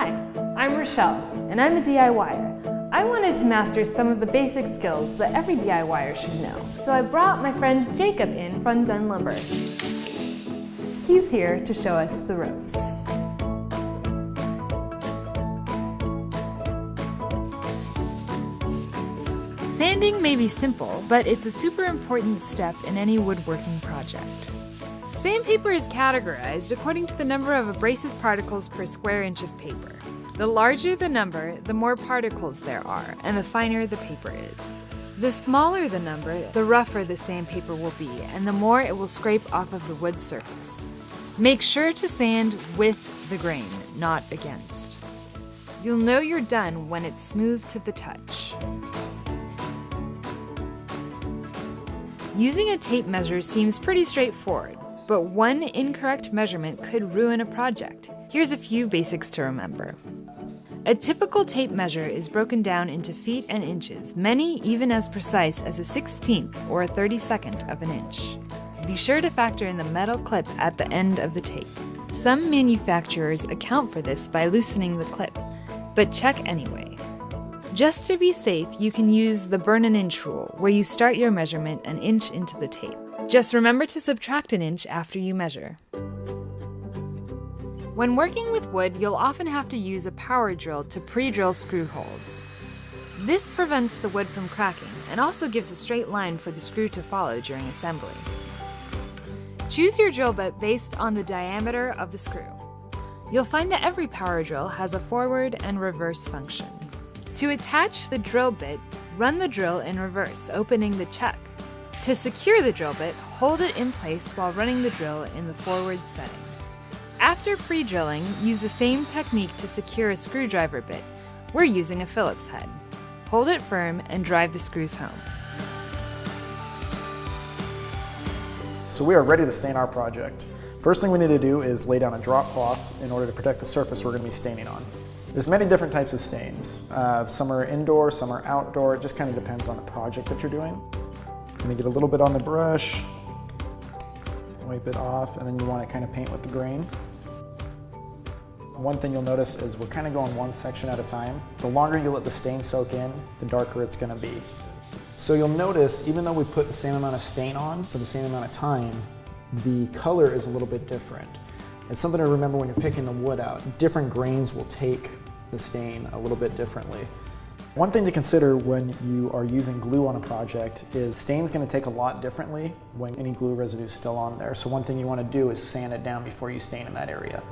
Hi, I'm Rochelle, and I'm a DIYer. I wanted to master some of the basic skills that every DIYer should know, so I brought my friend Jacob in from Dunn Lumber. He's here to show us the ropes. Sanding may be simple, but it's a super important step in any woodworking project. Sandpaper is categorized according to the number of abrasive particles per square inch of paper. The larger the number, the more particles there are, and the finer the paper is. The smaller the number, the rougher the sandpaper will be, and the more it will scrape off of the wood surface. Make sure to sand with the grain, not against. You'll know you're done when it's smooth to the touch. Using a tape measure seems pretty straightforward, but one incorrect measurement could ruin a project. Here's a few basics to remember. A typical tape measure is broken down into feet and inches, many even as precise as a 1/16 or a 32nd of an inch. Be sure to factor in the metal clip at the end of the tape. Some manufacturers account for this by loosening the clip, but check anyway. Just to be safe, you can use the burn an inch rule, where you start your measurement an inch into the tape. Just remember to subtract an inch after you measure. When working with wood, you'll often have to use a power drill to pre-drill screw holes. This prevents the wood from cracking and also gives a straight line for the screw to follow during assembly. Choose your drill bit based on the diameter of the screw. You'll find that every power drill has a forward and reverse function. To attach the drill bit, run the drill in reverse, opening the chuck. To secure the drill bit, hold it in place while running the drill in the forward setting. After pre-drilling, use the same technique to secure a screwdriver bit. We're using a Phillips head. Hold it firm and drive the screws home. So we are ready to stain our project. First thing we need to do is lay down a drop cloth in order to protect the surface we're going to be staining on. There's many different types of stains. Some are indoor, some are outdoor. It just kind of depends on the project that you're doing. I'm going to get a little bit on the brush, wipe it off, and then you want to kind of paint with the grain. One thing you'll notice is we're kind of going one section at a time. The longer you let the stain soak in, the darker it's going to be. So you'll notice, even though we put the same amount of stain on for the same amount of time, the color is a little bit different. It's something to remember when you're picking the wood out. Different grains will take the stain a little bit differently. One thing to consider when you are using glue on a project is stain's going to take a lot differently when any glue residue is still on there. So one thing you want to do is sand it down before you stain in that area.